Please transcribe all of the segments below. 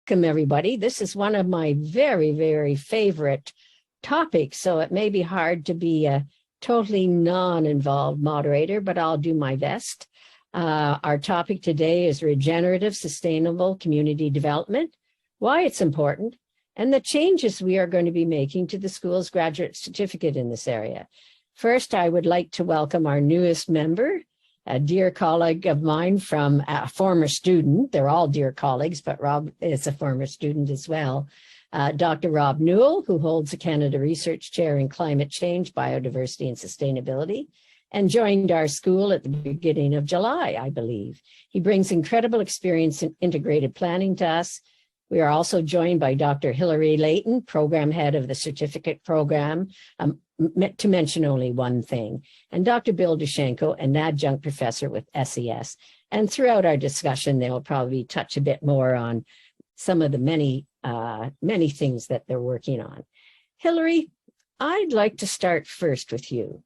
Welcome, everybody. This is one of my very, very favorite topics, so it may be hard to be a totally non-involved moderator, but I'll do my best. Our topic today is regenerative, sustainable community development, why it's important, and the changes we are going to be making to the school's graduate certificate in this area. First, I would like to welcome our newest member, a dear colleague of mine from a former student. They're all dear colleagues, but Rob is a former student as well. Dr. Rob Newell, who holds the Canada Research Chair in Climate Change, Biodiversity and Sustainability, and joined our school at the beginning of July, I believe. He brings incredible experience in integrated planning to us. We are also joined by Dr. Hilary Leighton, Program Head of the Certificate Program, to mention only one thing, and Dr. Bill Dushenko, an adjunct professor with SES. And throughout our discussion, they will probably touch a bit more on some of the many things that they're working on. Hilary, I'd like to start first with you.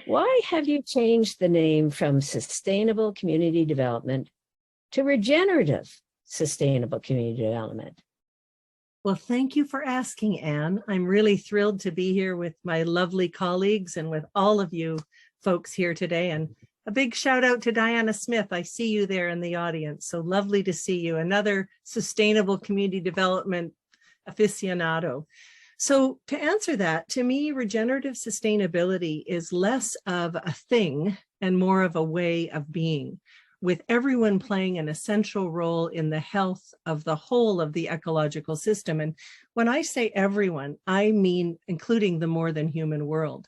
Why have you changed the name from Sustainable Community Development to Regenerative Sustainable Community Development? Well, thank you for asking, Anne. I'm really thrilled to be here with my lovely colleagues and with all of you folks here today. And a big shout out to Diana Smith. I see you there in the audience. So lovely to see you. Another sustainable community development aficionado. So to answer that, to me, regenerative sustainability is less of a thing and more of a way of being, with everyone playing an essential role in the health of the whole of the ecological system. And when I say everyone, I mean including the more than human world.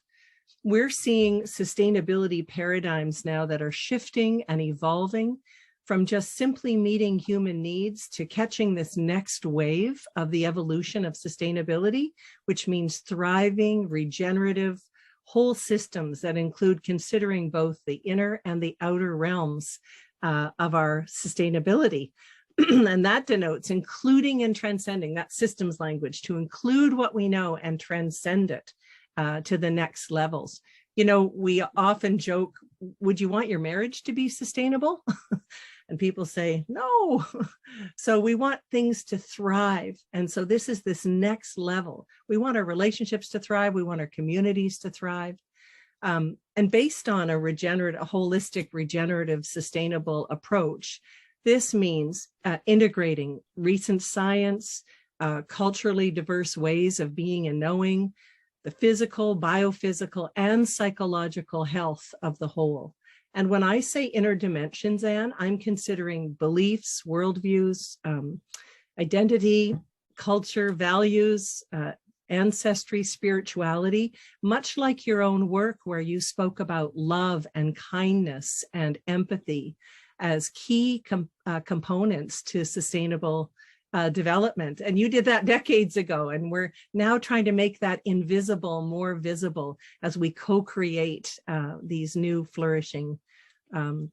We're seeing sustainability paradigms now that are shifting and evolving from just simply meeting human needs to catching this next wave of the evolution of sustainability, which means thriving, regenerative, whole systems that include considering both the inner and the outer realms of our sustainability. And that denotes including and transcending, that systems language, to include what we know and transcend it to the next levels. You know, we often joke, would you want your marriage to be sustainable? And people say, no. So we want things to thrive. And so this is this next level. We want our relationships to thrive. We want our communities to thrive. And based on a holistic, regenerative, sustainable approach, this means integrating recent science, culturally diverse ways of being and knowing, the physical, biophysical, and psychological health of the whole. And when I say inner dimensions, Anne, I'm considering beliefs, worldviews, identity, culture, values, ancestry, spirituality, much like your own work where you spoke about love and kindness and empathy as key components to sustainable development. And you did that decades ago, and we're now trying to make that invisible more visible as we co-create these new flourishing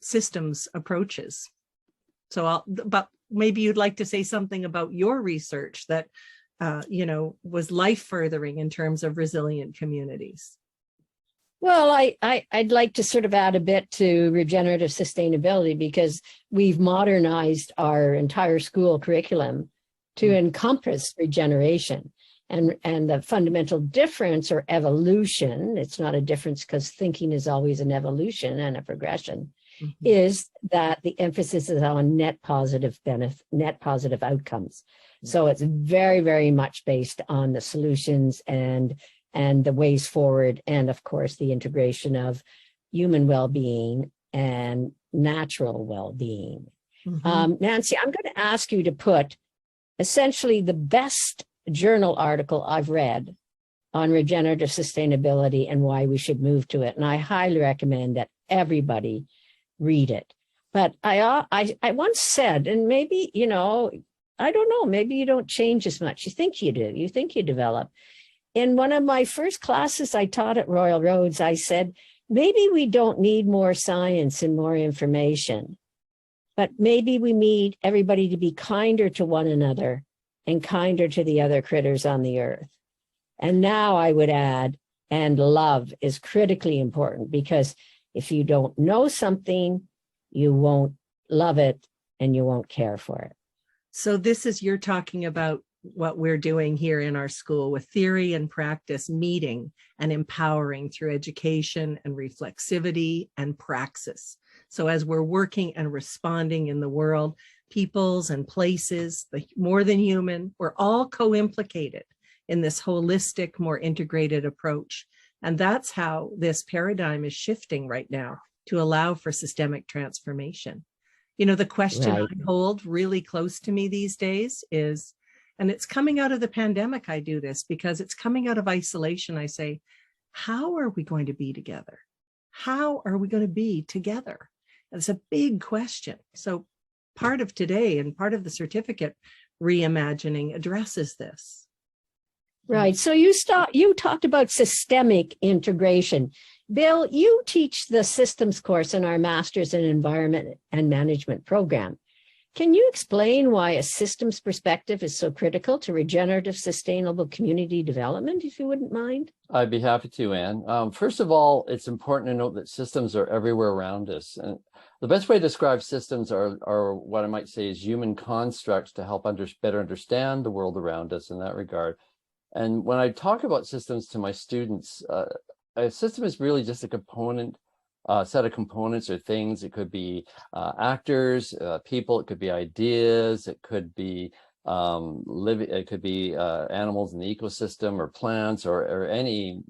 systems approaches. So but maybe you'd like to say something about your research that you know, was life-furthering in terms of resilient communities. Well, I'd like to sort of add a bit to regenerative sustainability, because we've modernized our entire school curriculum to encompass regeneration. And the fundamental difference, or evolution, it's not a difference because thinking is always an evolution and a progression, is that the emphasis is on net positive outcomes. So it's very, very much based on the solutions and the ways forward, and of course the integration of human well-being and natural well-being. Nancy, I'm going to ask you to put essentially the best journal article I've read on regenerative sustainability and why we should move to it. And I highly recommend that everybody read it. But I once said, and maybe, you know, I don't know, maybe you don't change as much. You think you do, you think you develop. In one of my first classes I taught at Royal Roads, I said, maybe we don't need more science and more information, but maybe we need everybody to be kinder to one another and kinder to the other critters on the earth. And now I would add, and love is critically important, because if you don't know something, you won't love it and you won't care for it. So you're talking about what we're doing here in our school with theory and practice meeting and empowering through education and reflexivity and praxis. So as we're working and responding in the world, peoples and places, the more than human, we're all co-implicated in this holistic, more integrated approach. And that's how this paradigm is shifting right now to allow for systemic transformation. You know, the question I hold really close to me these days is, and it's coming out of the pandemic, I do this because it's coming out of isolation. I say, how are we going to be together? How are we going to be together? It's a big question. So part of today and part of the certificate reimagining addresses this. Right. So you talked about systemic integration. Bill, you teach the systems course in our Master's in Environment and Management program. Can you explain why a systems perspective is so critical to regenerative, sustainable community development, if you wouldn't mind? I'd be happy to, Anne. First of all, it's important to note that systems are everywhere around us. And the best way to describe systems are what I might say is human constructs to help better understand the world around us in that regard. And when I talk about systems to my students, a system is really just a component, set of components or things. It could be actors, people, it could be ideas, it could be it could be animals in the ecosystem or plants or any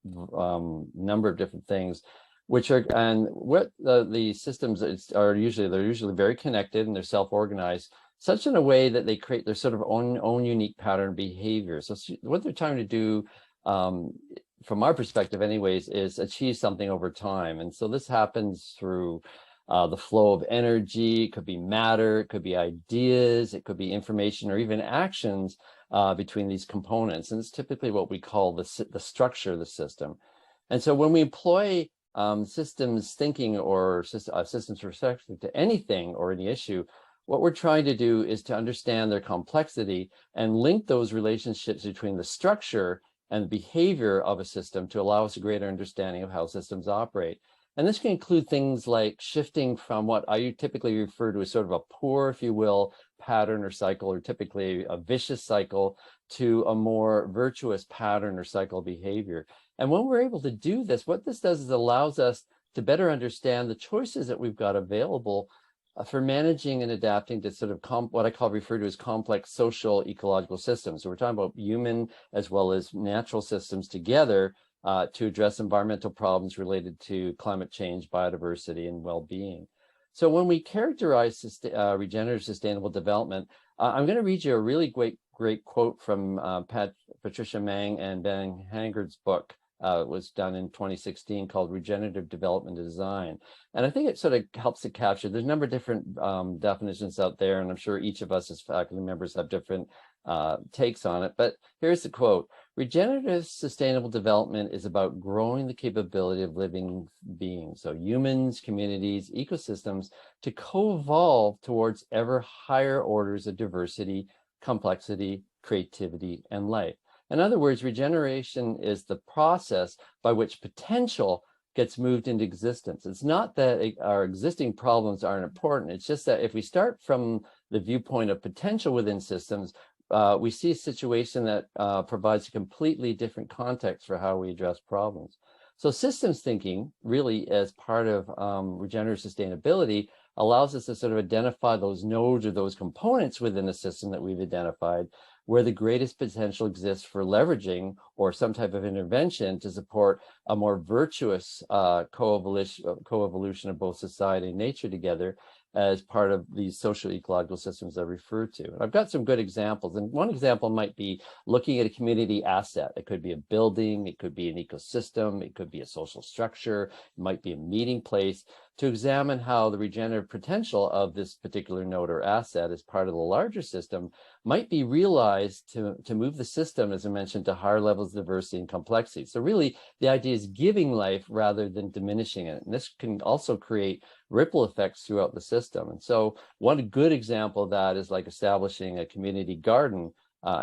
number of different things, which are, and what the systems are they're usually very connected and they're self-organized, such in a way that they create their sort of own unique pattern behavior. So what they're trying to do, from our perspective anyways, is achieve something over time. And so this happens through the flow of energy. It could be matter, it could be ideas, it could be information or even actions between these components. And it's typically what we call the structure of the system. And so when we employ systems thinking or systems perspective to anything or any issue, what we're trying to do is to understand their complexity and link those relationships between the structure and the behavior of a system to allow us a greater understanding of how systems operate. And this can include things like shifting from what I typically refer to as sort of a poor, if you will, pattern or cycle, or typically a vicious cycle, to a more virtuous pattern or cycle behavior. And when we're able to do this, what this does is allows us to better understand the choices that we've got available for managing and adapting to sort of what I refer to as complex social ecological systems. So we're talking about human as well as natural systems together to address environmental problems related to climate change, biodiversity, and well-being. So when we characterize regenerative sustainable development, I'm going to read you a really great quote from Patricia Mang and Ben Haggard's book. It was done in 2016 called Regenerative Development Design. And I think it sort of helps to capture, there's a number of different definitions out there, and I'm sure each of us as faculty members have different takes on it. But here's the quote: regenerative sustainable development is about growing the capability of living beings, so humans, communities, ecosystems, to co-evolve towards ever higher orders of diversity, complexity, creativity, and life. In other words, regeneration is the process by which potential gets moved into existence. It's not that our existing problems aren't important. It's just that if we start from the viewpoint of potential within systems, we see a situation that provides a completely different context for how we address problems. So systems thinking, really as part of regenerative sustainability, allows us to sort of identify those nodes or those components within the system that we've identified where the greatest potential exists for leveraging or some type of intervention to support a more virtuous coevolution of both society and nature together as part of these social ecological systems I refer to. And I've got some good examples. And one example might be looking at a community asset. It could be a building, it could be an ecosystem, it could be a social structure, it might be a meeting place, to examine how the regenerative potential of this particular node or asset as part of the larger system might be realized to move the system, as I mentioned, to higher levels of diversity and complexity. So really, the idea is giving life rather than diminishing it. And this can also create ripple effects throughout the system. And so one good example of that is like establishing a community garden,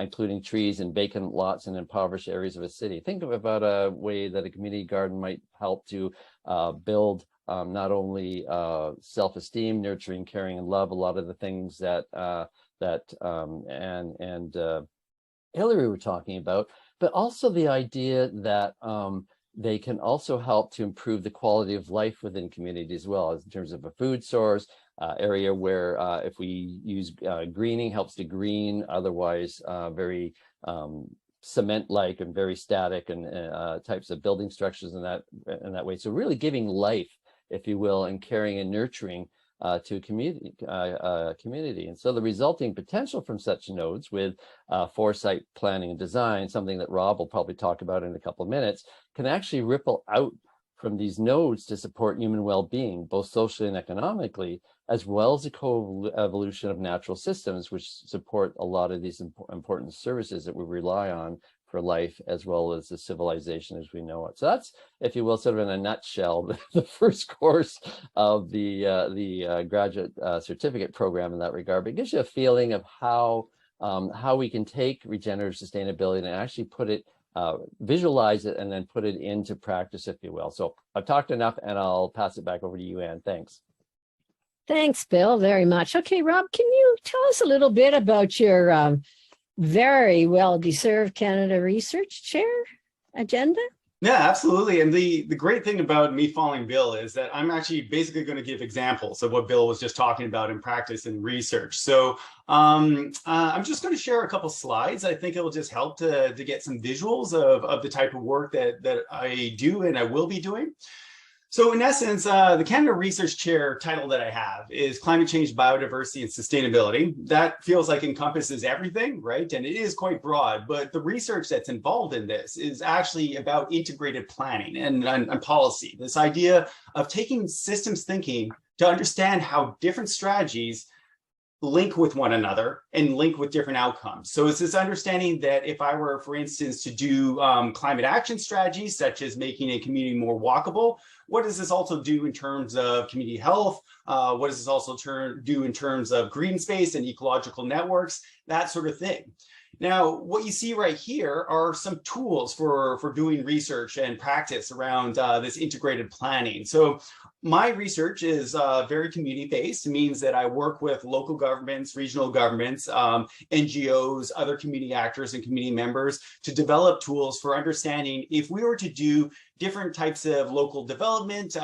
including trees and vacant lots in impoverished areas of a city. Think about a way that a community garden might help to build not only self-esteem, nurturing, caring, and love, a lot of the things that that and Hilary were talking about, but also the idea that they can also help to improve the quality of life within community as well, as in terms of a food source, area where if we use greening helps to green, otherwise very cement-like and very static and types of building structures in that way. So really giving life, if you will, and caring and nurturing to a community. And so the resulting potential from such nodes with foresight, planning, and design, something that Rob will probably talk about in a couple of minutes, can actually ripple out from these nodes to support human well-being, both socially and economically, as well as the co-evolution of natural systems, which support a lot of these important services that we rely on for life, as well as the civilization as we know it. So that's, if you will, sort of in a nutshell, the first course of the graduate certificate program in that regard. But it gives you a feeling of how we can take regenerative sustainability and actually put it, visualize it, and then put it into practice, if you will. So I've talked enough, and I'll pass it back over to you, Anne. Thanks. Thanks, Bill, very much. Okay, Rob, can you tell us a little bit about your very well-deserved Canada Research Chair agenda? Yeah, absolutely. And the great thing about me following Bill is that I'm actually basically going to give examples of what Bill was just talking about in practice and research. So I'm just going to share a couple slides. I think it will just help to get some visuals of the type of work that I do and I will be doing. So in essence, the Canada Research Chair title that I have is Climate Change, Biodiversity, and Sustainability. That feels like encompasses everything, right? And it is quite broad, but the research that's involved in this is actually about integrated planning and policy. This idea of taking systems thinking to understand how different strategies link with one another and link with different outcomes. So it's this understanding that if I were, for instance, to do climate action strategies, such as making a community more walkable, what does this also do in terms of community health? What does this also do in terms of green space and ecological networks, that sort of thing. Now, what you see right here are some tools for doing research and practice around this integrated planning. So my research is very community-based. It means that I work with local governments, regional governments, NGOs, other community actors and community members to develop tools for understanding if we were to do different types of local development,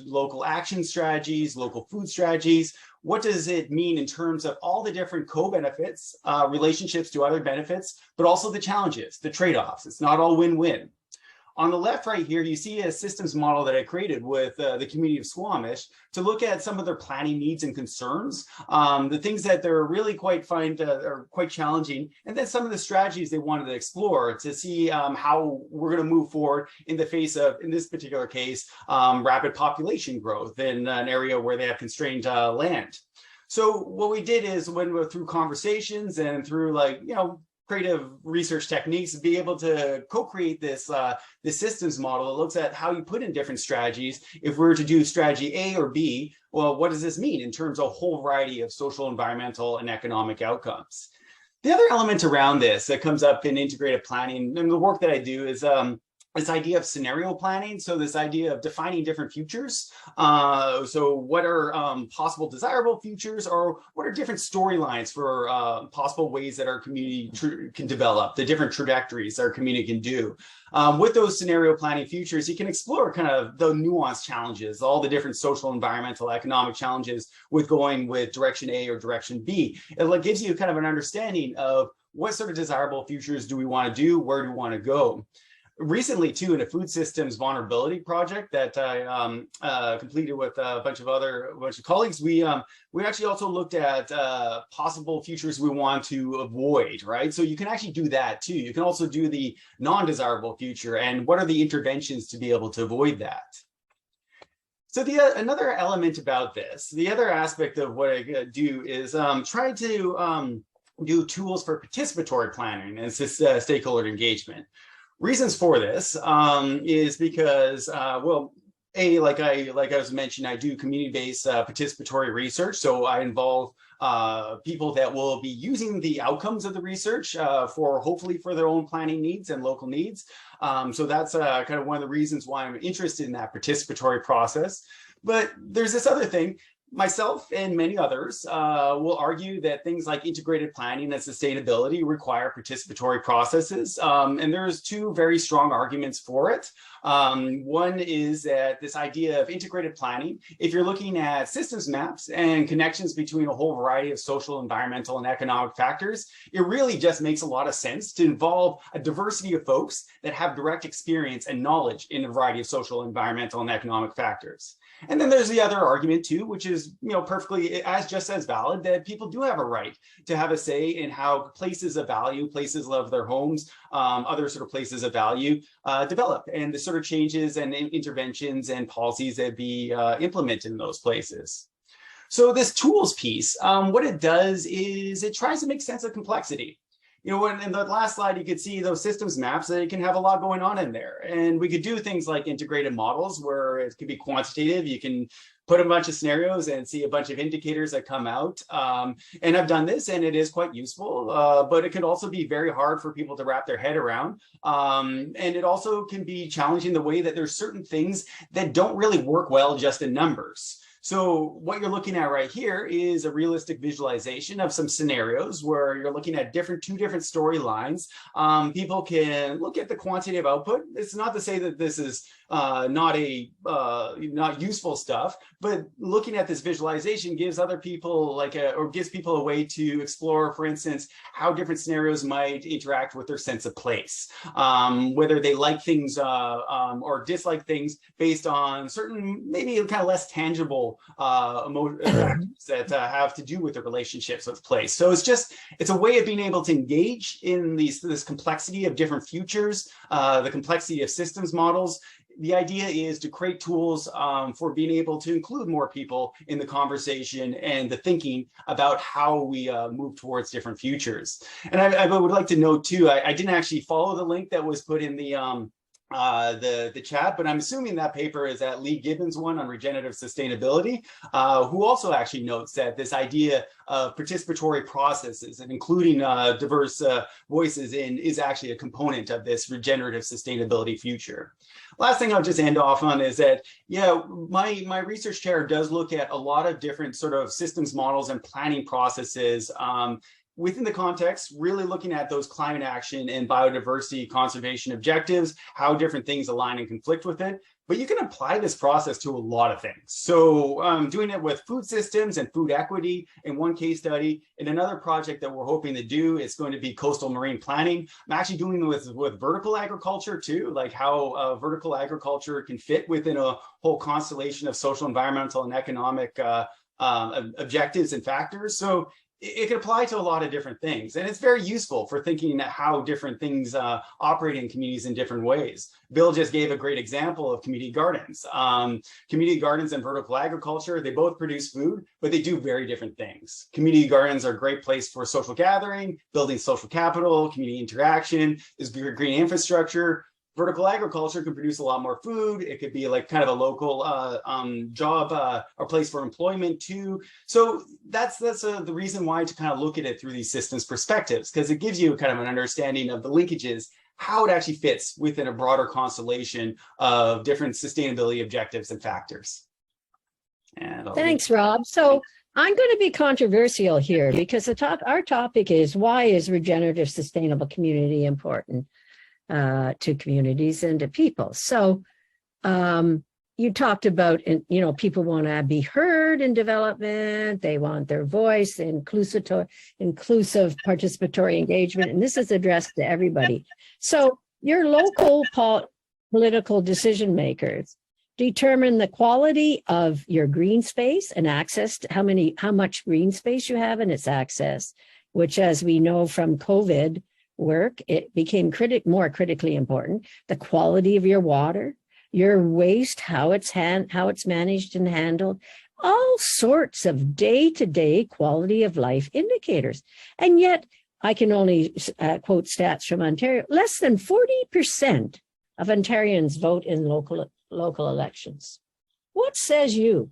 local action strategies, local food strategies, what does it mean in terms of all the different co-benefits, relationships to other benefits, but also the challenges, the trade-offs. It's not all win-win. On the left right here, you see a systems model that I created with the community of Squamish to look at some of their planning needs and concerns, the things that they're really are quite challenging, and then some of the strategies they wanted to explore to see how we're going to move forward in the face of, in this particular case, rapid population growth in an area where they have constrained land. So what we did is when we're through conversations and through creative research techniques, be able to co-create this systems model that looks at how you put in different strategies. If we were to do strategy A or B, well, what does this mean in terms of a whole variety of social, environmental, and economic outcomes? The other element around this that comes up in integrated planning and the work that I do is this idea of scenario planning. So this idea of defining different futures. So what are possible desirable futures, or what are different storylines for possible ways that our community can develop, the different trajectories our community can do. With those scenario planning futures, you can explore kind of the nuanced challenges, all the different social, environmental, economic challenges with going with direction A or direction B. It gives you kind of an understanding of what sort of desirable futures do we want to do, where do we want to go. Recently, too, in a food systems vulnerability project that I completed with a bunch of colleagues, we actually also looked at possible futures we want to avoid, right? So you can actually do that too. You can also do the non-desirable future and what are the interventions to be able to avoid that. So another element about this, the other aspect of what I do is try to do tools for participatory planning and stakeholder engagement. Reasons for this is because, well, like I was mentioning, I do community-based participatory research. So I involve people that will be using the outcomes of the research hopefully for their own planning needs and local needs. So that's kind of one of the reasons why I'm interested in that participatory process. But there's this other thing. Myself and many others will argue that things like integrated planning and sustainability require participatory processes. And there's two very strong arguments for it. One is that this idea of integrated planning, if you're looking at systems maps and connections between a whole variety of social, environmental, and economic factors, it really just makes a lot of sense to involve a diversity of folks that have direct experience and knowledge in a variety of social, environmental, and economic factors. And then there's the other argument too, which is, perfectly just as valid, that people do have a right to have a say in how places of value, places of their homes, other sort of places of value develop, and the sort of changes and interventions and policies that be implemented in those places. So this tools piece, what it does is it tries to make sense of complexity. In the last slide, you could see those systems maps, that it can have a lot going on in there. And we could do things like integrated models where it could be quantitative. You can put a bunch of scenarios and see a bunch of indicators that come out. And I've done this and it is quite useful, but it can also be very hard for people to wrap their head around. And it also can be challenging the way that there's certain things that don't really work well just in numbers. So what you're looking at right here is a realistic visualization of some scenarios where you're looking at two different storylines. People can look at the quantitative output. It's not to say that this is not useful stuff, but looking at this visualization gives other people gives people a way to explore, for instance, how different scenarios might interact with their sense of place, whether they like things or dislike things based on certain, maybe kind of less tangible factors that have to do with the relationships with place. So it's a way of being able to engage in this complexity of different futures, the complexity of systems models. The idea is to create tools for being able to include more people in the conversation and the thinking about how we move towards different futures. And I would like to note too, I didn't actually follow the link that was put in the chat, but I'm assuming that paper is that Lee Gibbons one on regenerative sustainability, who also actually notes that this idea of participatory processes and including diverse voices is actually a component of this regenerative sustainability future. Last thing I'll just end off on is that, my research chair does look at a lot of different sort of systems models and planning processes within the context, really looking at those climate action and biodiversity conservation objectives, how different things align and conflict with it. But you can apply this process to a lot of things. So doing it with food systems and food equity in one case study. In another project that we're hoping to do, it's going to be coastal marine planning. I'm actually doing it with vertical agriculture too, like how vertical agriculture can fit within a whole constellation of social, environmental, and economic objectives and factors. So it can apply to a lot of different things, and it's very useful for thinking how different things operate in communities in different ways. Bill just gave a great example of community gardens. Community gardens and vertical agriculture, they both produce food, but they do very different things. Community gardens are a great place for social gathering, building social capital, community interaction, there's green infrastructure. Vertical agriculture can produce a lot more food. It could be like kind of a local job or place for employment too. So that's the reason why to kind of look at it through these systems perspectives, because it gives you kind of an understanding of the linkages, how it actually fits within a broader constellation of different sustainability objectives and factors. And thanks, Rob. So I'm going to be controversial here because our topic is, why is regenerative sustainable community important to communities and to people? So you talked about, people want to be heard in development. They want their voice, inclusive participatory engagement. And this is addressed to everybody. So your local political decision makers determine the quality of your green space and access to how much green space you have and its access, which, as we know from COVID work, it became more critically important. The quality of your water, your waste, how it's managed and handled, all sorts of day-to-day quality of life indicators. And yet, I can only quote stats from Ontario, less than 40% of Ontarians vote in local elections. What says you?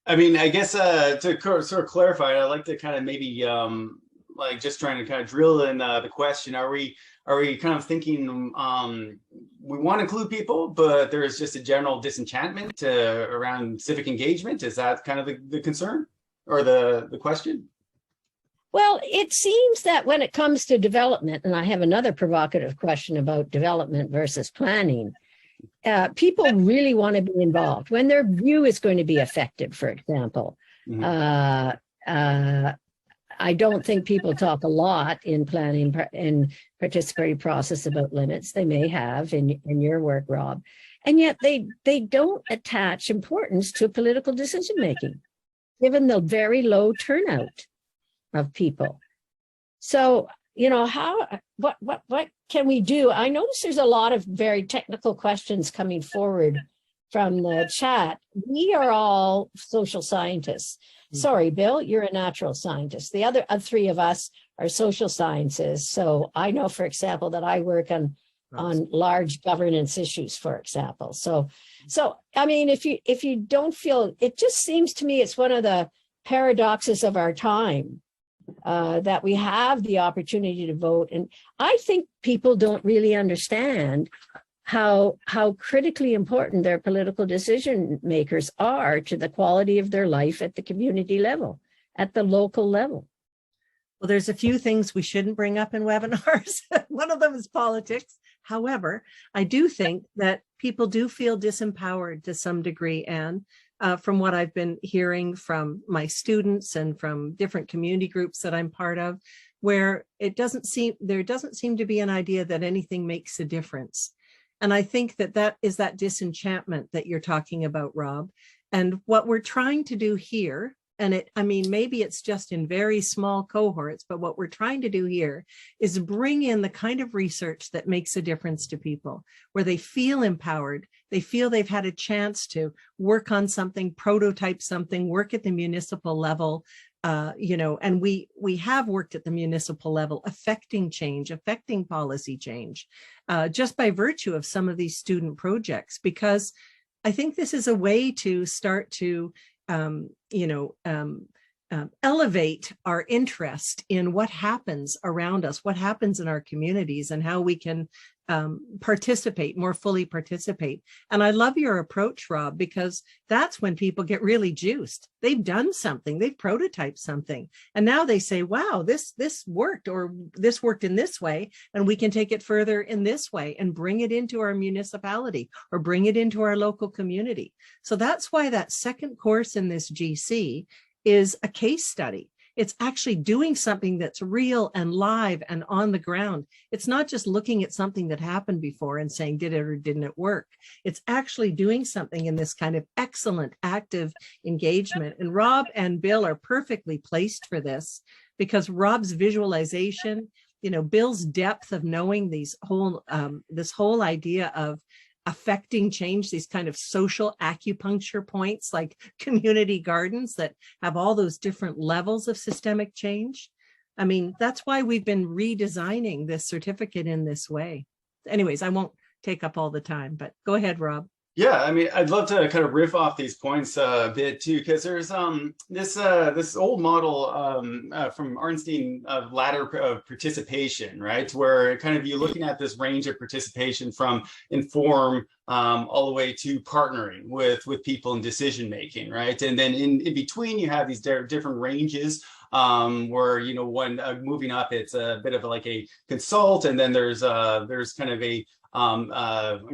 I mean, I guess to sort of clarify, I'd like to kind of maybe like just trying to kind of drill in the question, are we kind of thinking we want to include people, but there's just a general disenchantment around civic engagement? Is that kind of the concern or the question? Well, it seems that when it comes to development, and I have another provocative question about development versus planning, people really want to be involved when their view is going to be affected, for example. I don't think people talk a lot in planning and participatory process about limits. They may have in your work, Rob, and yet they don't attach importance to political decision making, given the very low turnout of people. So, what can we do? I notice there's a lot of very technical questions coming forward from the chat. We are all social scientists. Sorry, Bill, you're a natural scientist. The other three of us are social sciences. So I know, for example, that I work on large governance issues, for example. So I mean, if you don't feel, it just seems to me it's one of the paradoxes of our time that we have the opportunity to vote. And I think people don't really understand how critically important their political decision makers are to the quality of their life at the community level, at the local level. Well, there's a few things we shouldn't bring up in webinars. One of them is politics. However, I do think that people do feel disempowered to some degree, Anne, from what I've been hearing from my students and from different community groups that I'm part of, where there doesn't seem to be an idea that anything makes a difference. And I think that is that disenchantment that you're talking about, Rob. And what we're trying to do here, and maybe it's just in very small cohorts, but what we're trying to do here is bring in the kind of research that makes a difference to people, where they feel empowered, they feel they've had a chance to work on something, prototype something, work at the municipal level, and we have worked at the municipal level, affecting change, affecting policy change, just by virtue of some of these student projects, because I think this is a way to start to, elevate our interest in what happens around us, what happens in our communities, and how we can more fully participate. And I love your approach, Rob, because that's when people get really juiced. They've done something, they've prototyped something, and now they say, wow, this worked, or this worked in this way, and we can take it further in this way and bring it into our municipality or bring it into our local community. So that's why that second course in this GC is a case study. It's actually doing something that's real and live and on the ground. It's not just looking at something that happened before and saying, did it or didn't it work? It's actually doing something in this kind of excellent active engagement. And Rob and Bill are perfectly placed for this, because Rob's visualization, Bill's depth of knowing this whole idea of affecting change, these kind of social acupuncture points like community gardens that have all those different levels of systemic change. I mean, that's why we've been redesigning this certificate in this way. Anyways, I won't take up all the time, but go ahead, Rob. Yeah, I mean, I'd love to kind of riff off these points a bit too, because there's this old model from Arnstein of ladder of participation, right? Where kind of you're looking at this range of participation from inform all the way to partnering with people in decision making, right? And then in between, you have these different ranges where when moving up, it's a bit of like a consult, and then there's kind of a I'm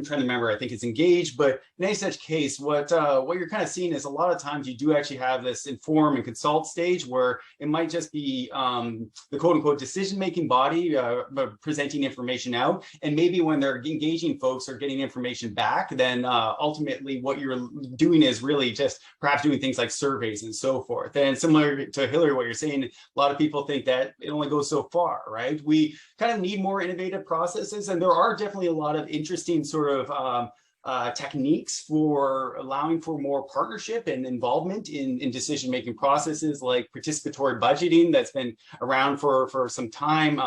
trying to remember, I think it's engaged, but in any such case, what you're kind of seeing is a lot of times you do actually have this inform and consult stage where it might just be the quote unquote decision-making body presenting information out. And maybe when they're engaging folks or getting information back, then ultimately what you're doing is really just perhaps doing things like surveys and so forth. And similar to Hilary, what you're saying, a lot of people think that it only goes so far, right? We kind of need more innovative processes, and there are definitely a lot of interesting sort of techniques for allowing for more partnership and involvement in decision-making processes, like participatory budgeting that's been around for some time.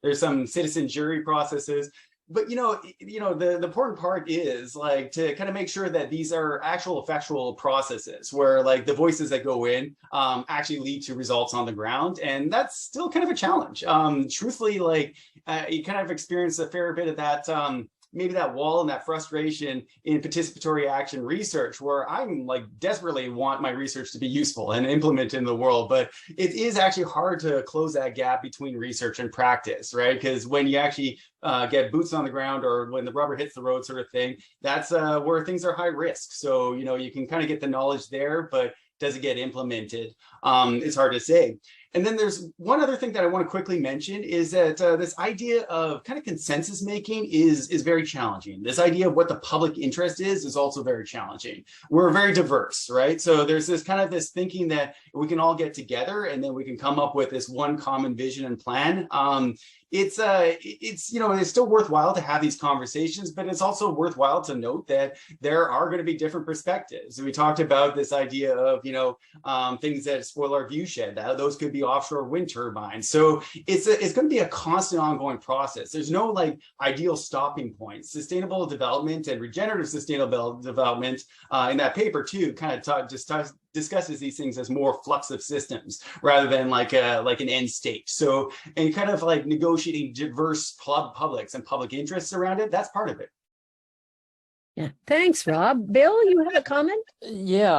There's some citizen jury processes. but the important part is like to kind of make sure that these are actual effectual processes where like the voices that go in actually lead to results on the ground, and that's still kind of a challenge. Truthfully, like you kind of experience a fair bit of that. Maybe that wall and that frustration in participatory action research, where I'm like desperately want my research to be useful and implemented in the world, but it is actually hard to close that gap between research and practice, right? Because when you actually get boots on the ground, or when the rubber hits the road sort of thing, that's where things are high risk. So, you can kind of get the knowledge there, but does it get implemented? It's hard to say. And then there's one other thing that I want to quickly mention is that this idea of kind of consensus making is very challenging. This idea of what the public interest is also very challenging. We're very diverse, right? So there's this kind of this thinking that we can all get together and then we can come up with this one common vision and plan. It's still worthwhile to have these conversations, but it's also worthwhile to note that there are going to be different perspectives. We talked about this idea of things that spoil our view shed. Those could be offshore wind turbines. So it's going to be a constant, ongoing process. There's no like ideal stopping point. Sustainable development and regenerative sustainable development in that paper too kind of discusses these things as more flux of systems rather than like an end state. So, and kind of like negotiating diverse publics and public interests around it, that's part of it. Yeah, thanks, Rob. Bill, you have a comment? Yeah,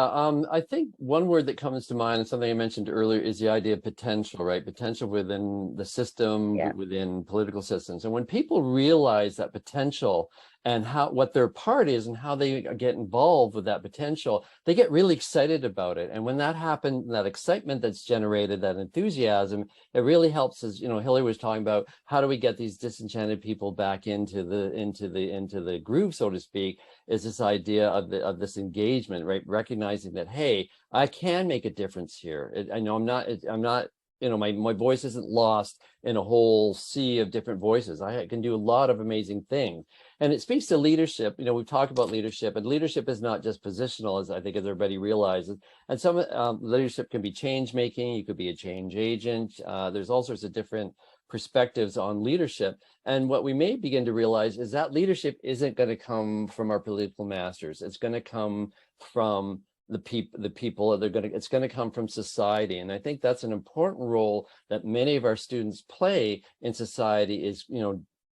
I think one word that comes to mind, and something I mentioned earlier, is the idea of potential, right? Potential within the system, within political systems. And when people realize that potential and what their part is and how they get involved with that potential, they get really excited about it. And when that happens, that excitement that's generated, that enthusiasm, it really helps us. Hilary was talking about how do we get these disenchanted people back into the groove, so to speak, is this idea of this engagement, right? Recognizing that, hey, I can make a difference here. I know I'm not my voice isn't lost in a whole sea of different voices. I can do a lot of amazing things. And it speaks to leadership. We've talked about leadership, and leadership is not just positional, as everybody realizes. And some leadership can be change making. You could be a change agent. There's all sorts of different perspectives on leadership. And what we may begin to realize is that leadership isn't going to come from our political masters. It's going to come from the people. It's going to come from society. And I think that's an important role that many of our students play in society, is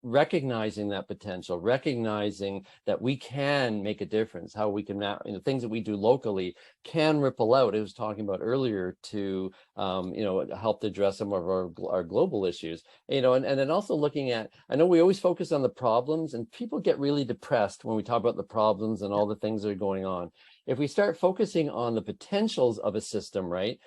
recognizing that potential, recognizing that we can make a difference, how we can things that we do locally can ripple out. I was talking about earlier to help to address some of our global issues, and then also looking at, I know we always focus on the problems, and people get really depressed when we talk about the problems and all the things that are going on. If we start focusing on the potentials of a system, right,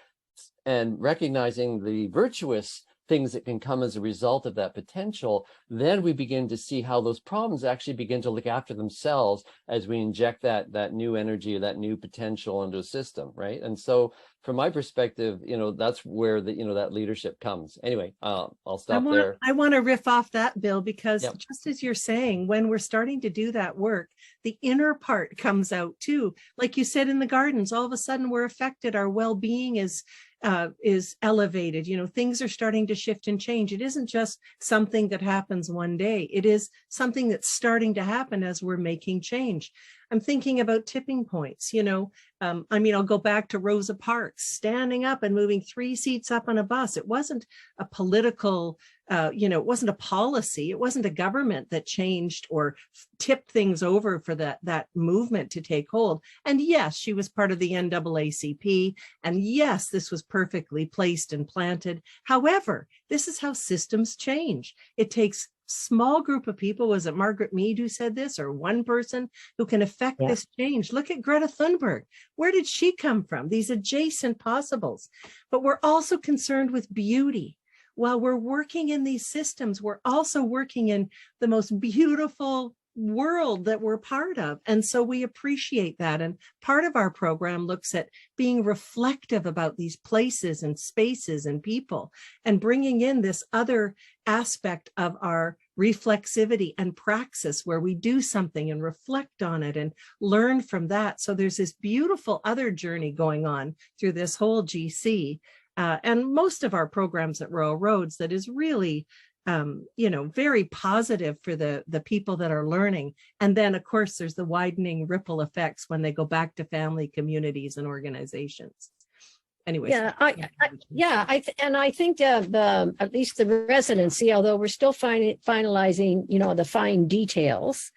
and recognizing the virtuous things that can come as a result of that potential, then we begin to see how those problems actually begin to look after themselves as we inject that new energy or that new potential into a system, right? And so from my perspective, that's where that leadership comes. Anyway, I'll stop there. I want to riff off that, Bill, because just as you're saying, when we're starting to do that work, the inner part comes out too. Like you said, in the gardens, all of a sudden we're affected. Our well-being is elevated. Things are starting to shift and change. It isn't just something that happens one day. It is something that's starting to happen as we're making change. I'm thinking about tipping points. I'll go back to Rosa Parks standing up and moving 3 seats up on a bus. It wasn't a political, it wasn't a policy. It wasn't a government that changed or tipped things over for that movement to take hold. And yes, she was part of the NAACP. And yes, this was perfectly placed and planted. However, this is how systems change. It takes small group of people. Was it Margaret Mead who said this, or one person who can affect this change? Look at Greta Thunberg. Where did she come from? These adjacent possibles. But we're also concerned with beauty. While we're working in these systems, we're also working in the most beautiful world that we're part of. And so we appreciate that. And part of our program looks at being reflective about these places and spaces and people, and bringing in this other aspect of our reflexivity and praxis, where we do something and reflect on it and learn from that. So there's this beautiful other journey going on through this whole GC. And most of our programs at Rural Roads that is really very positive for the people that are learning. And then, of course, there's the widening ripple effects when they go back to family, communities, and organizations. Anyways. Yeah, I think at least the residency, although we're still finalizing, the fine details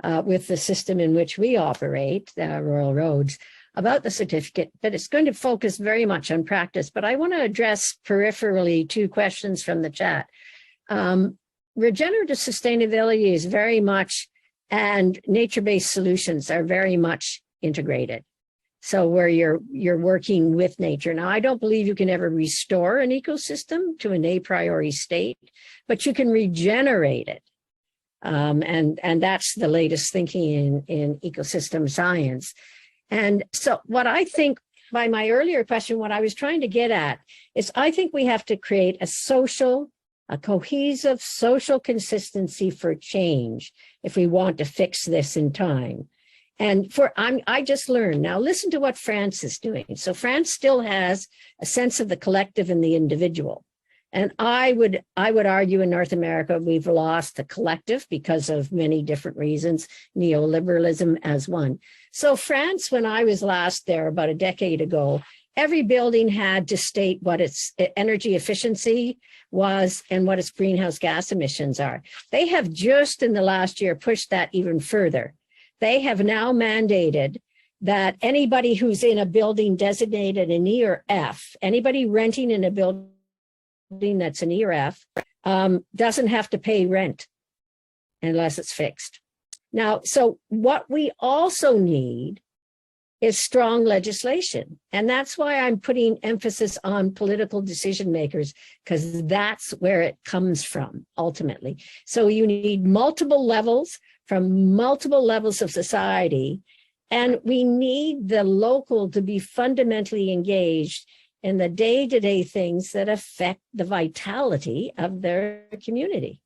with the system in which we operate, Royal Roads, about the certificate, but it's going to focus very much on practice. But I want to address peripherally 2 questions from the chat. Regenerative sustainability is very much, and nature-based solutions are very much integrated. So where you're working with nature. Now, I don't believe you can ever restore an ecosystem to an a priori state, but you can regenerate it. And that's the latest thinking in ecosystem science. And so what I think, by my earlier question, what I was trying to get at is I think we have to create a cohesive social consistency for change if we want to fix this in time. And I just learned, now listen to what France is doing. So France still has a sense of the collective and the individual. And I would argue in North America, we've lost the collective because of many different reasons, neoliberalism as one. So France, when I was last there about a decade ago, every building had to state what its energy efficiency was and what its greenhouse gas emissions are. They have just in the last year pushed that even further. They have now mandated that anybody who's in a building designated an E or F, anybody renting in a building that's an E or F, doesn't have to pay rent unless it's fixed. Now, so what we also need is strong legislation. And that's why I'm putting emphasis on political decision makers, because that's where it comes from ultimately. So you need multiple levels from multiple levels of society, and we need the local to be fundamentally engaged in the day-to-day things that affect the vitality of their community.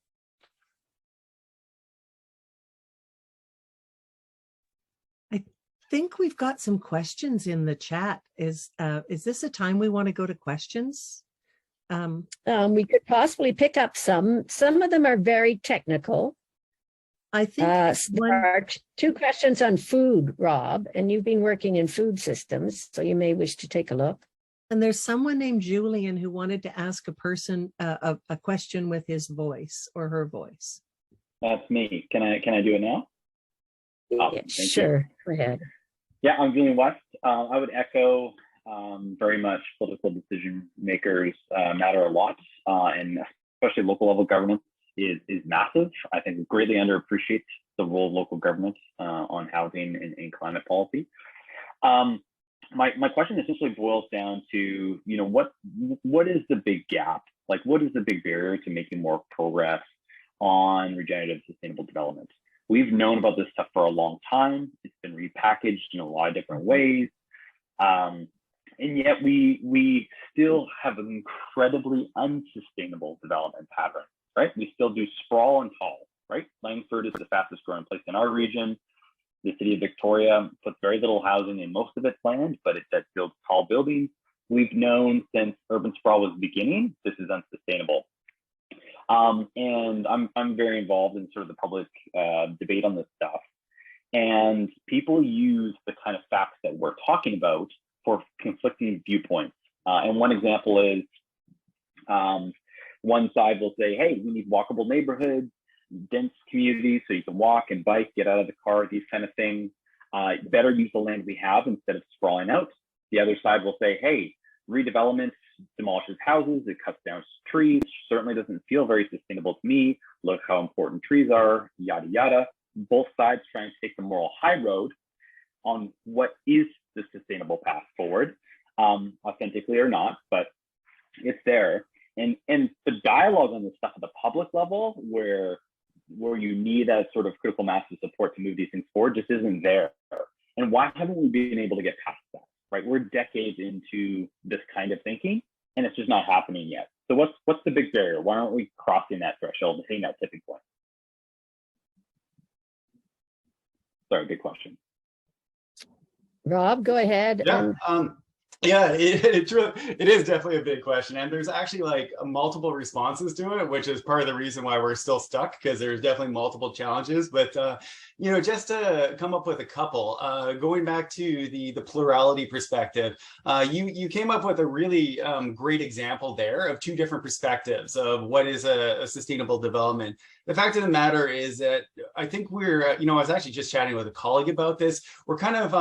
I think we've got some questions in the chat. Is this a time we want to go to questions? We could possibly pick up some. Some of them are very technical. I think there are 2 questions on food, Rob, and you've been working in food systems, so you may wish to take a look. And there's someone named Julian who wanted to ask a person a question with his voice or her voice. That's me. Can I do it now? Oh, yeah, sure. Go ahead. Yeah, I'm Julian West. I would echo very much political decision makers matter a lot, and especially local level government is massive. I think it greatly underappreciates the role of local government on housing and climate policy. My question essentially boils down to, what is the big gap? Like, what is the big barrier to making more progress on regenerative sustainable development? We've known about this stuff for a long time. It's been repackaged in a lot of different ways. And yet we still have an incredibly unsustainable development pattern, right? We still do sprawl and tall, right? Langford is the fastest growing place in our region. The city of Victoria puts very little housing in most of its land, but it does build tall buildings. We've known since urban sprawl was beginning, this is unsustainable. And I'm very involved in sort of the public debate on this stuff. And people use the kind of facts that we're talking about for conflicting viewpoints. And one example is one side will say, hey, we need walkable neighborhoods, dense communities so you can walk and bike, get out of the car, these kind of things. Better use the land we have instead of sprawling out. The other side will say, hey, redevelopment demolishes houses, it cuts down trees, certainly doesn't feel very sustainable to me. Look how important trees are, yada, yada. Both sides try and take the moral high road on what is the sustainable path forward, authentically or not, but it's there. And the dialogue on this stuff at the public level, where you need that sort of critical mass of support to move these things forward, just isn't there. And why haven't we been able to get past that, right? We're decades into this kind of thinking, and it's just not happening yet. So what's the big barrier? Why aren't we crossing that threshold and hitting that tipping point? Sorry, good question. Rob, go ahead. Yeah. Yeah, it is definitely a big question. And there's actually like multiple responses to it, which is part of the reason why we're still stuck, because there's definitely multiple challenges. But just to come up with a couple, going back to the plurality perspective, you came up with a really great example there of two different perspectives of what is a sustainable development. The fact of the matter is that I think we're, I was actually just chatting with a colleague about this. We're kind of,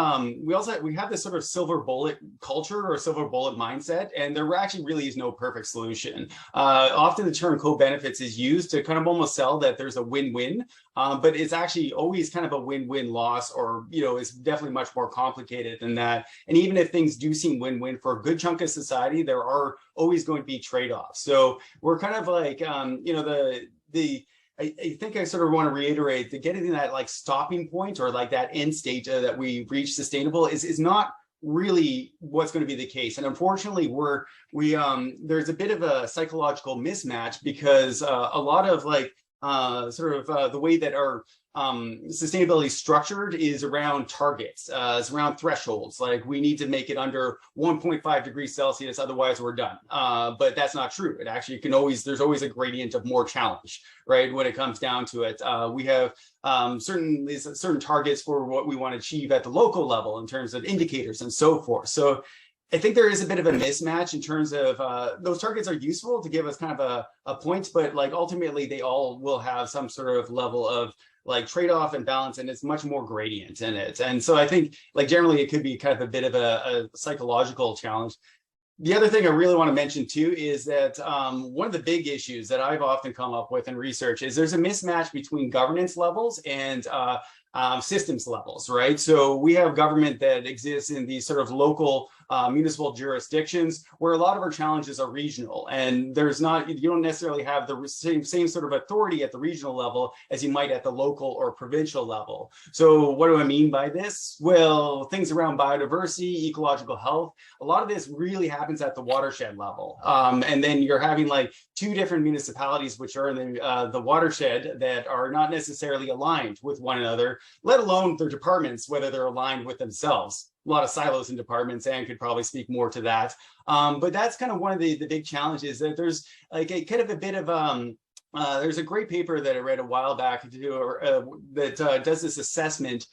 we have this sort of silver bullet culture or silver bullet mindset, and there actually really is no perfect solution. Often the term co-benefits is used to kind of almost sell that there's a win-win, but it's actually always kind of a win-win loss, or, it's definitely much more complicated than that. And even if things do seem win-win for a good chunk of society, there are always going to be trade-offs. So we're kind of like, I think I sort of want to reiterate that getting to that like stopping point or like that end state that we reach sustainable is not really what's going to be the case. And unfortunately, there's a bit of a psychological mismatch, because a lot of like the way that our sustainability is structured is around targets. It's around thresholds. Like we need to make it under 1.5 degrees Celsius, otherwise we're done. But that's not true. It actually there's always a gradient of more challenge, right? When it comes down to it, we have certain targets for what we want to achieve at the local level in terms of indicators and so forth. So I think there is a bit of a mismatch in terms of those targets are useful to give us kind of a point, but like ultimately they all will have some sort of level of like trade-off and balance, and it's much more gradient in it. And so I think like generally it could be kind of a bit of a psychological challenge. The other thing I really want to mention too is that one of the big issues that I've often come up with in research is there's a mismatch between governance levels and systems levels, right? So we have government that exists in these sort of local municipal jurisdictions where a lot of our challenges are regional, and you don't necessarily have the same sort of authority at the regional level as you might at the local or provincial level. So what do I mean by this? Well, things around biodiversity, ecological health, a lot of this really happens at the watershed level. And then you're having like two different municipalities which are in the watershed that are not necessarily aligned with one another, let alone their departments, whether they're aligned with themselves. A lot of silos in departments, and could probably speak more to that. But that's kind of one of the big challenges, that there's like a kind of a bit of there's a great paper that I read a while back that does this assessment,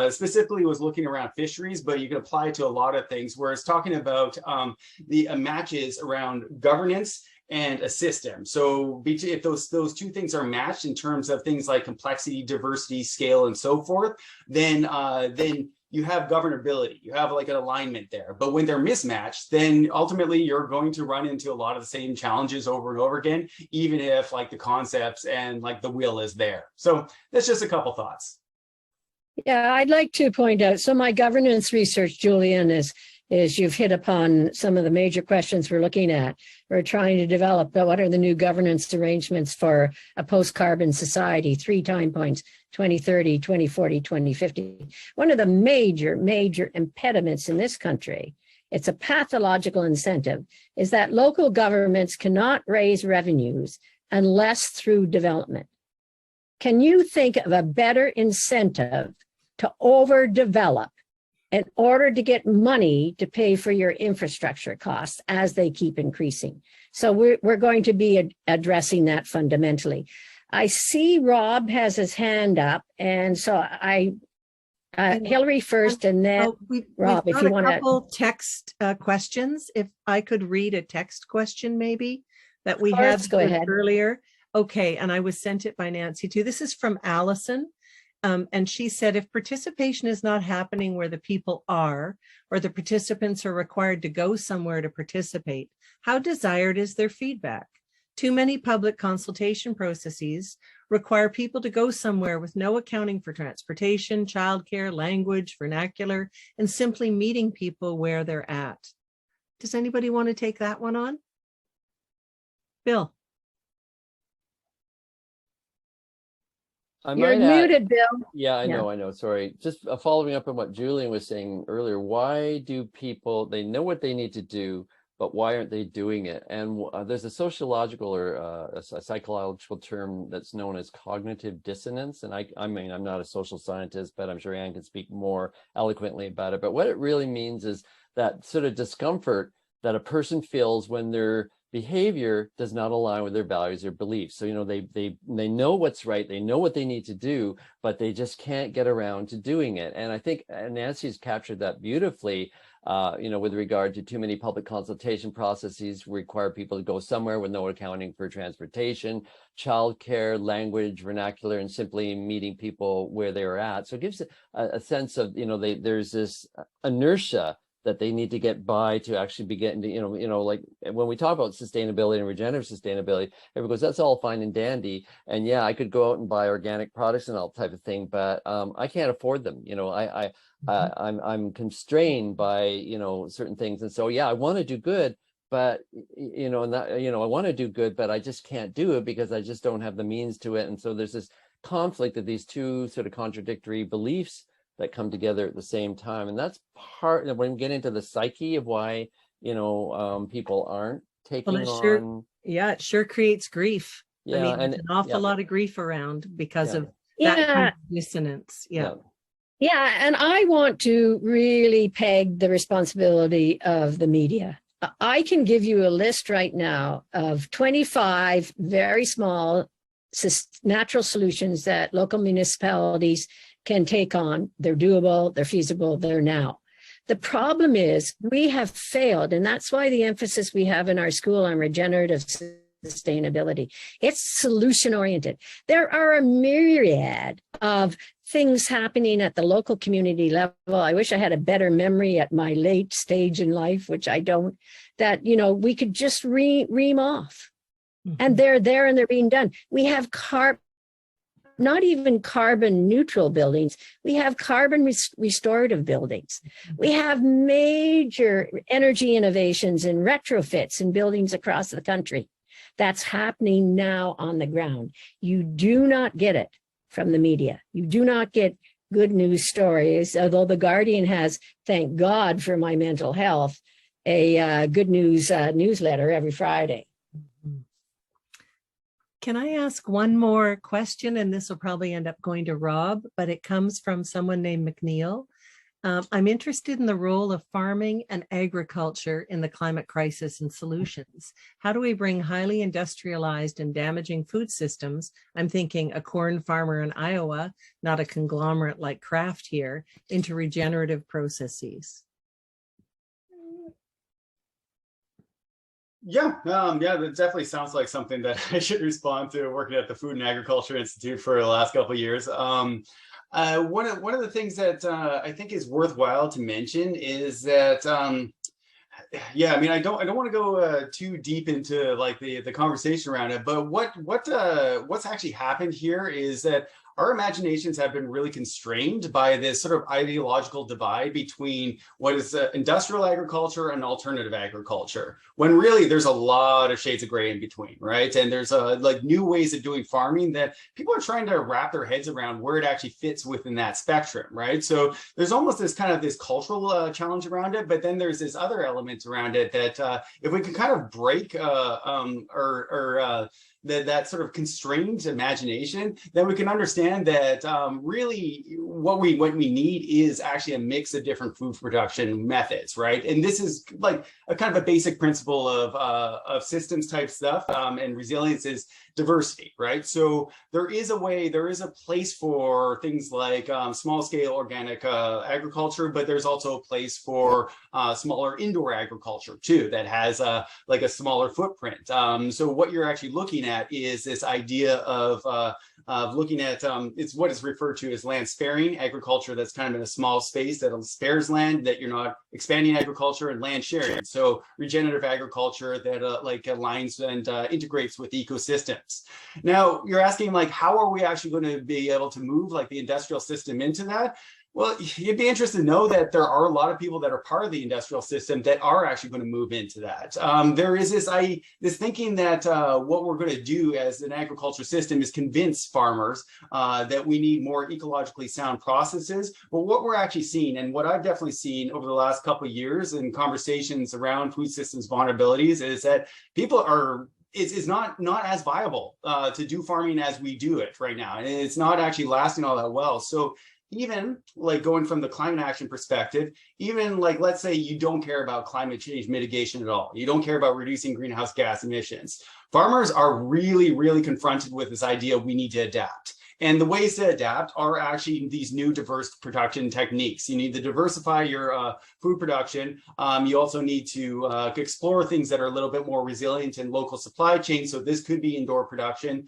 specifically was looking around fisheries, but you can apply it to a lot of things, where it's talking about the matches around governance and a system. So if those two things are matched in terms of things like complexity, diversity, scale, and so forth, then you have governability, you have like an alignment there. But when they're mismatched, then ultimately you're going to run into a lot of the same challenges over and over again, even if like the concepts and like the will is there. So that's just a couple thoughts. Yeah, I'd like to point out, so my governance research, Julian, is you've hit upon some of the major questions we're looking at. We're trying to develop what are the new governance arrangements for a post-carbon society, 3 time points, 2030, 2040, 2050. One of the major impediments in this country, it's a pathological incentive, is that local governments cannot raise revenues unless through development. Can you think of a better incentive to overdevelop in order to get money to pay for your infrastructure costs as they keep increasing? So we're going to be addressing that fundamentally. I see Rob has his hand up, and so Hilary first, and then Rob, if you want to. A couple text questions. If I could read a text question, maybe that we had earlier. Okay, and I was sent it by Nancy too. This is from Allison. And she said, if participation is not happening where the people are, or the participants are required to go somewhere to participate, how desired is their feedback? Too many public consultation processes require people to go somewhere with no accounting for transportation, childcare, language, vernacular, and simply meeting people where they're at. Does anybody want to take that one on? Bill. You're muted, Bill. Yeah, I know. Sorry. Just following up on what Julian was saying earlier. Why do people, they know what they need to do, but why aren't they doing it? And there's a sociological or a psychological term that's known as cognitive dissonance. And I mean, I'm not a social scientist, but I'm sure Anne can speak more eloquently about it. But what it really means is that sort of discomfort that a person feels when their behavior does not align with their values or beliefs. So, you know, they know what's right, they know what they need to do, but they just can't get around to doing it. And I think Nancy's captured that beautifully, you know, with regard to too many public consultation processes require people to go somewhere with no accounting for transportation, childcare, language, vernacular, and simply meeting people where they're at. So it gives a sense of, you know, there's this inertia that they need to get by to actually be getting to, you know, like when we talk about sustainability and regenerative sustainability, everyone goes, that's all fine and dandy. And yeah, I could go out and buy organic products and all type of thing, but I can't afford them. You know, I'm constrained by, you know, certain things. And so, yeah, I want to do good, but, you know, I want to do good, but I just can't do it because I just don't have the means to it. And so there's this conflict of these two sort of contradictory beliefs that come together at the same time. And that's part of when we get into the psyche of why, you know, people aren't taking on. Yeah, it sure creates grief. Yeah, I mean, there's an awful lot of grief around because of that kind of dissonance. Yeah, and I want to really peg the responsibility of the media. I can give you a list right now of 25 very small natural solutions that local municipalities can take on. They're doable, they're feasible, they're now. The problem is we have failed, and that's why the emphasis we have in our school on regenerative sustainability. It's solution oriented. There are a myriad of things happening at the local community level. I wish I had a better memory at my late stage in life, which I don't, that, you know, we could just ream off. And they're there and they're being done. We have not even carbon neutral buildings. We have carbon restorative buildings. We have major energy innovations and retrofits in buildings across the country. That's happening now on the ground. You do not get it from the media. You do not get good news stories, although The Guardian has, thank God for my mental health, a good news newsletter every Friday. Can I ask one more question? And this will probably end up going to Rob, but it comes from someone named McNeil. I'm interested in the role of farming and agriculture in the climate crisis and solutions. How do we bring highly industrialized and damaging food systems, I'm thinking a corn farmer in Iowa, not a conglomerate like Kraft here, into regenerative processes? Yeah, that definitely sounds like something that I should respond to, working at the Food and Agriculture Institute for the last couple of years. One of the things that I think is worthwhile to mention is that, yeah, I mean, I don't want to go too deep into like the conversation around it, but what's actually happened here is that our imaginations have been really constrained by this sort of ideological divide between what is industrial agriculture and alternative agriculture, when really there's a lot of shades of gray in between, right? And there's like new ways of doing farming that people are trying to wrap their heads around where it actually fits within that spectrum, right? So there's almost this kind of this cultural challenge around it, but then there's this other element around it that if we can kind of break that sort of constrained imagination, then we can understand that really what we need is actually a mix of different food production methods, right? And this is like a kind of a basic principle of systems type stuff, and resilience is diversity, right? So there is a place for things like small scale organic agriculture, but there's also a place for smaller indoor agriculture too, that has like a smaller footprint. So what you're actually looking at is this idea of looking at, it's what is referred to as landsparing agriculture, that's kind of in a small space that spares land, that you're not expanding agriculture, and land sharing. So regenerative agriculture that like aligns and integrates with ecosystems. Now you're asking like, how are we actually going to be able to move like the industrial system into that? Well, you'd be interested to know that there are a lot of people that are part of the industrial system that are actually going to move into that. There is this thinking that what we're going to do as an agriculture system is convince farmers that we need more ecologically sound processes. But what we're actually seeing, and what I've definitely seen over the last couple of years in conversations around food systems vulnerabilities, is that people are it's not as viable to do farming as we do it right now. And it's not actually lasting all that well. So even like going from the climate action perspective, even like, let's say you don't care about climate change mitigation at all. You don't care about reducing greenhouse gas emissions. Farmers are really, really confronted with this idea we need to adapt. And the ways to adapt are actually these new diverse production techniques. You need to diversify your food production. You also need to explore things that are a little bit more resilient in local supply chains. So this could be indoor production.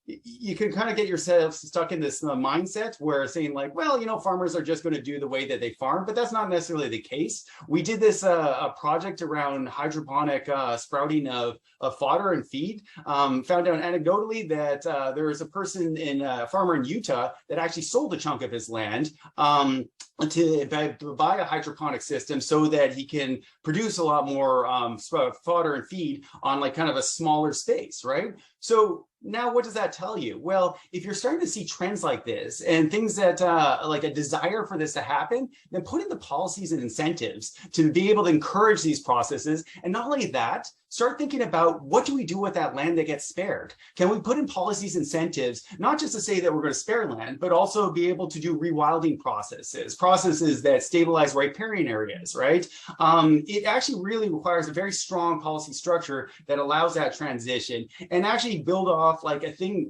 You can kind of get yourself stuck in this mindset where saying like, well, you know, farmers are just going to do the way that they farm, but that's not necessarily the case. We did this a project around hydroponic sprouting of fodder and feed. Found out anecdotally that there was a person a farmer in Utah that actually sold a chunk of his land to buy a hydroponic system so that he can produce a lot more fodder and feed on like kind of a smaller space, right? So now what does that tell you? Well, if you're starting to see trends like this and things that like a desire for this to happen, then put in the policies and incentives to be able to encourage these processes. And not only that, start thinking about what do we do with that land that gets spared? Can we put in policies, incentives, not just to say that we're going to spare land, but also be able to do rewilding processes that stabilize riparian areas, right? It actually really requires a very strong policy structure that allows that transition and actually build off like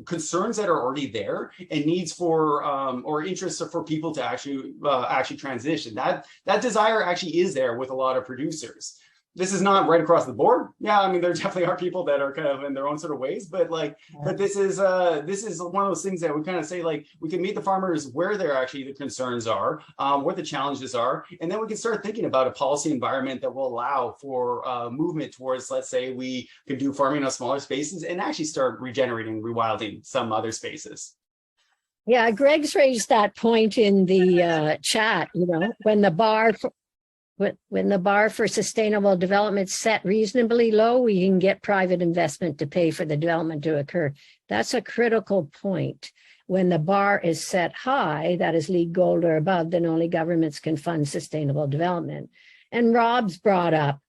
concerns that are already there and needs for or interests for people to actually transition. That desire actually is there with a lot of producers. This is not right across the board. Yeah, I mean, there definitely are people that are kind of in their own sort of ways, but like, but this is one of those things that we kind of say, like, we can meet the farmers where they're actually the concerns are, what the challenges are, and then we can start thinking about a policy environment that will allow for movement towards, let's say, we can do farming on smaller spaces and actually start regenerating, rewilding some other spaces. Yeah, Greg's raised that point in the chat, you know, when the bar for sustainable development is set reasonably low, we can get private investment to pay for the development to occur. That's a critical point. When the bar is set high, that is LEED Gold or above, then only governments can fund sustainable development. And Rob's brought up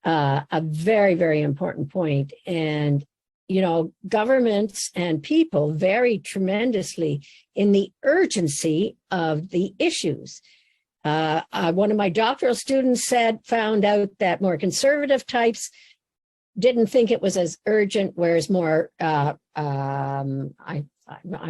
a very, very important point. And, you know, governments and people vary tremendously in the urgency of the issues. One of my doctoral students found out that more conservative types didn't think it was as urgent, whereas more, I'm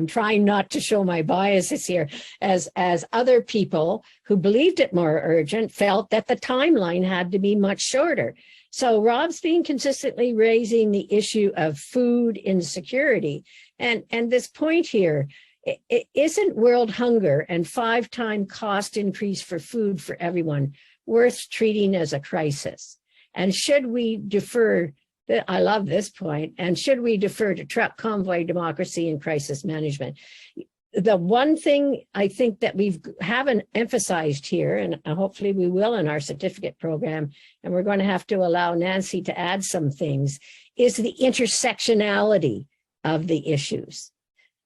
trying not to show my biases here, as other people who believed it more urgent felt that the timeline had to be much shorter. So Rob's been consistently raising the issue of food insecurity. And this point here, it isn't world hunger and 5-time cost increase for food for everyone worth treating as a crisis? And should we defer, I love this point, and should we defer to truck convoy democracy and crisis management? The one thing I think that we haven't emphasized here, and hopefully we will in our certificate program, and we're going to have to allow Nancy to add some things, is the intersectionality of the issues.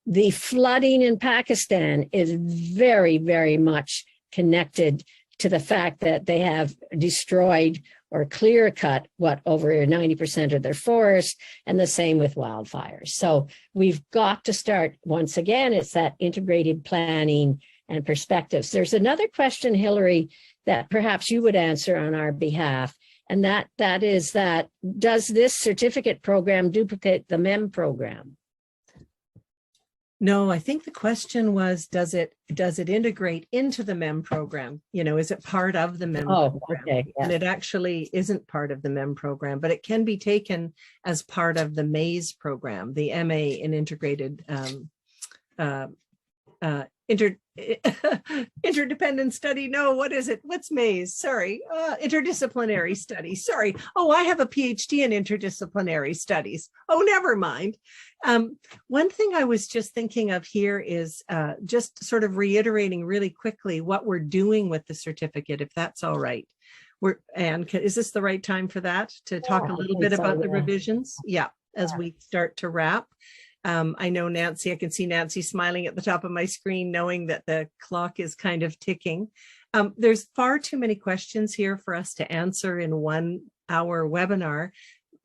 The flooding in Pakistan is very, very much connected to the fact that they have destroyed or clear cut over 90% of their forest, and the same with wildfires. So we've got to start, once again, it's that integrated planning and perspectives. There's another question, Hilary, that perhaps you would answer on our behalf, and that is that, does this certificate program duplicate the MEM program? No, I think the question was, does it integrate into the MEM program? You know, is it part of the MEM program? Okay, yeah. And it actually isn't part of the MEM program, but it can be taken as part of the MAISE program, the MA in integrated interdependent study. No, what is it? What's MAISE? Sorry, interdisciplinary studies. Sorry. Oh, I have a PhD in interdisciplinary studies. Oh, never mind. One thing I was just thinking of here is just sort of reiterating really quickly what we're doing with the certificate, if that's all right. Anne, is this the right time for that, to talk a little bit about the revisions? Yeah, as we start to wrap. I know Nancy, I can see Nancy smiling at the top of my screen, knowing that the clock is kind of ticking. There's far too many questions here for us to answer in 1 hour webinar.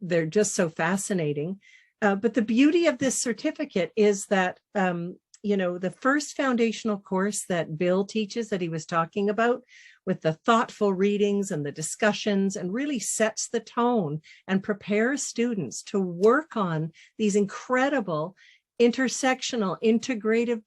They're just so fascinating. But the beauty of this certificate is that, you know, the first foundational course that Bill teaches that he was talking about, with the thoughtful readings and the discussions, and really sets the tone and prepares students to work on these incredible intersectional integrative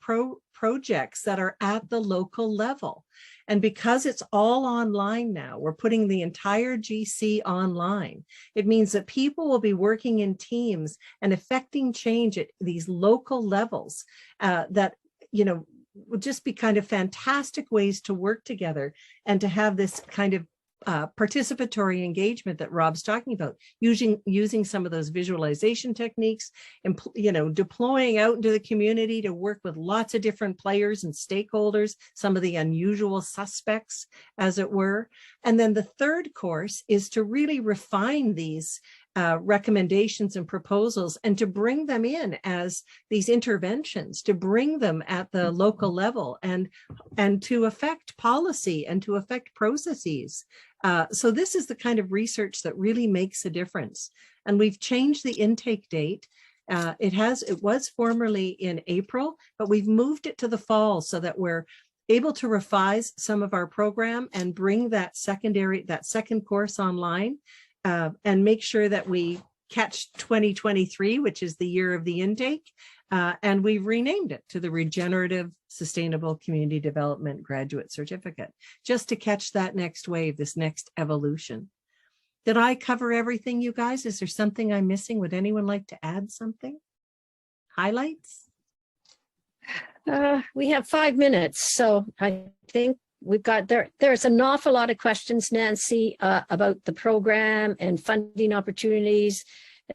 projects that are at the local level. And because it's all online now, we're putting the entire GC online. It means that people will be working in teams and affecting change at these local levels that, you know, would just be kind of fantastic ways to work together and to have this kind of participatory engagement that Rob's talking about, using some of those visualization techniques, and, you know, deploying out into the community to work with lots of different players and stakeholders, some of the unusual suspects, as it were. And then the third course is to really refine these recommendations and proposals, and to bring them in as these interventions, to bring them at the local level, and to affect policy and to affect processes. So this is the kind of research that really makes a difference. And we've changed the intake date. It was formerly in April, but we've moved it to the fall so that we're able to revise some of our program and bring that second course online. And make sure that we catch 2023, which is the year of the intake. And we've renamed it to the Regenerative Sustainable Community Development Graduate Certificate, just to catch that next wave, this next evolution. Did I cover everything, you guys? Is there something I'm missing? Would anyone like to add something? Highlights? We have 5 minutes, so I think we've got there's an awful lot of questions, Nancy, about the program and funding opportunities,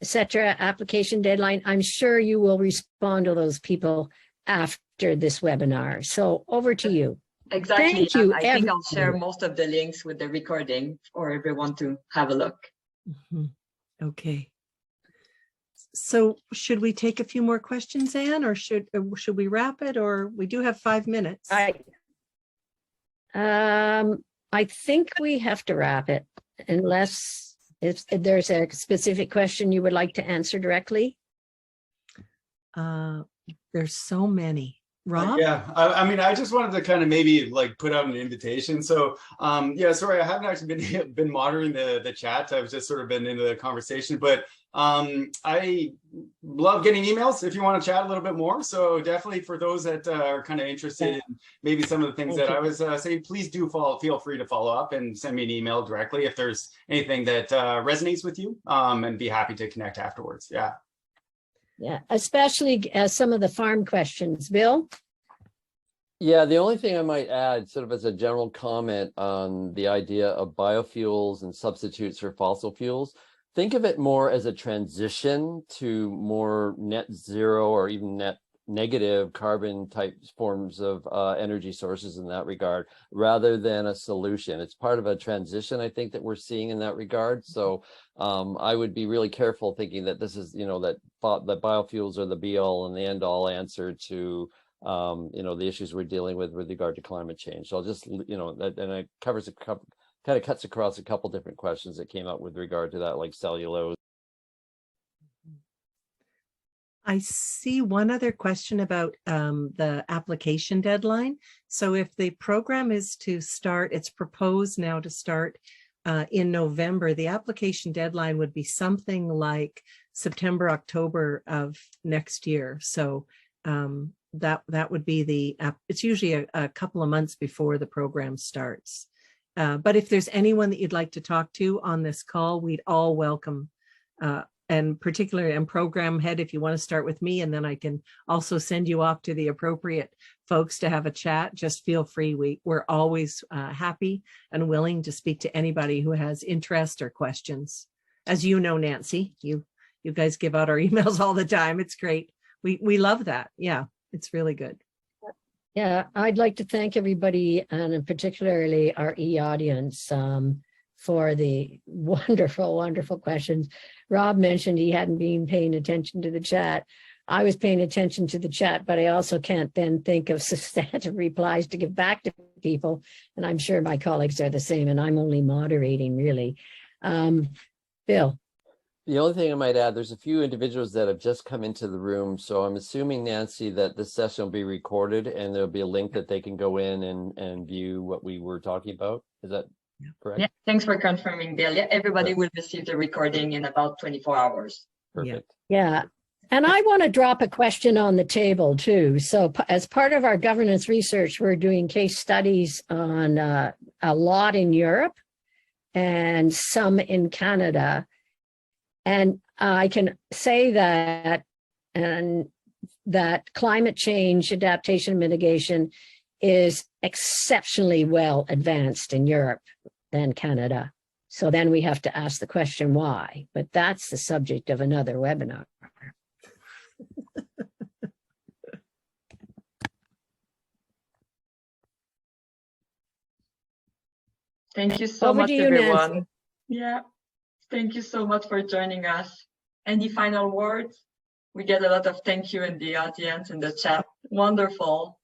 etc., application deadline. I'm sure you will respond to those people after this webinar. So over to you. Exactly. Thank you. I think I'll share most of the links with the recording for everyone to have a look. Okay. So should we take a few more questions, Anne, or should we wrap it? Or we do have 5 minutes. I think we have to wrap it, unless if there's a specific question you would like to answer directly. There's so many. Rob? Yeah, I mean, I just wanted to kind of maybe like put out an invitation. So yeah, sorry, I haven't actually been monitoring the chat. I've just sort of been into the conversation, but I love getting emails if you want to chat a little bit more. So definitely for those that are kind of interested in maybe some of the things that I was saying, please do feel free to follow up and send me an email directly if there's anything that resonates with you, and be happy to connect afterwards. Yeah. Yeah, especially some of the farm questions. Bill? Yeah, the only thing I might add, sort of as a general comment on the idea of biofuels and substitutes for fossil fuels, think of it more as a transition to more net zero or even net negative carbon type forms of energy sources in that regard, rather than a solution. It's part of a transition, I think, that we're seeing in that regard. So I would be really careful thinking that this is, that biofuels are the be all and the end all answer to, the issues we're dealing with regard to climate change. So I'll just, and it covers kind of cuts across a couple different questions that came up with regard to that, like cellulose. I see one other question about the application deadline. So if the program is to start, it's proposed now to start in November, the application deadline would be something like September, October of next year. So that would be it's usually a couple of months before the program starts. But if there's anyone that you'd like to talk to on this call, we'd all welcome and particularly and program head, if you want to start with me, and then I can also send you off to the appropriate folks to have a chat, just feel free. We're always happy and willing to speak to anybody who has interest or questions. As you know, Nancy, you guys give out our emails all the time. It's great. We love that. Yeah, it's really good. Yeah, I'd like to thank everybody, and particularly our audience, for the wonderful, wonderful questions. Rob mentioned he hadn't been paying attention to the chat. I was paying attention to the chat, but I also can't then think of substantive replies to give back to people. And I'm sure my colleagues are the same, and I'm only moderating, really. Bill. The only thing I might add, there's a few individuals that have just come into the room. So I'm assuming, Nancy, that this session will be recorded and there'll be a link that they can go in and view what we were talking about. Is that correct? Yeah, thanks for confirming, Bill. Yeah, everybody will receive the recording in about 24 hours. Perfect. Yeah. And I want to drop a question on the table too. So as part of our governance research, we're doing case studies on a lot in Europe and some in Canada. And I can say that climate change adaptation and mitigation is exceptionally well advanced in Europe than Canada. So then we have to ask the question why, but that's the subject of another webinar. Thank you so Over much, to you, everyone. Nancy. Yeah, thank you so much for joining us. Any final words? We get a lot of thank you in the audience, in the chat. Wonderful.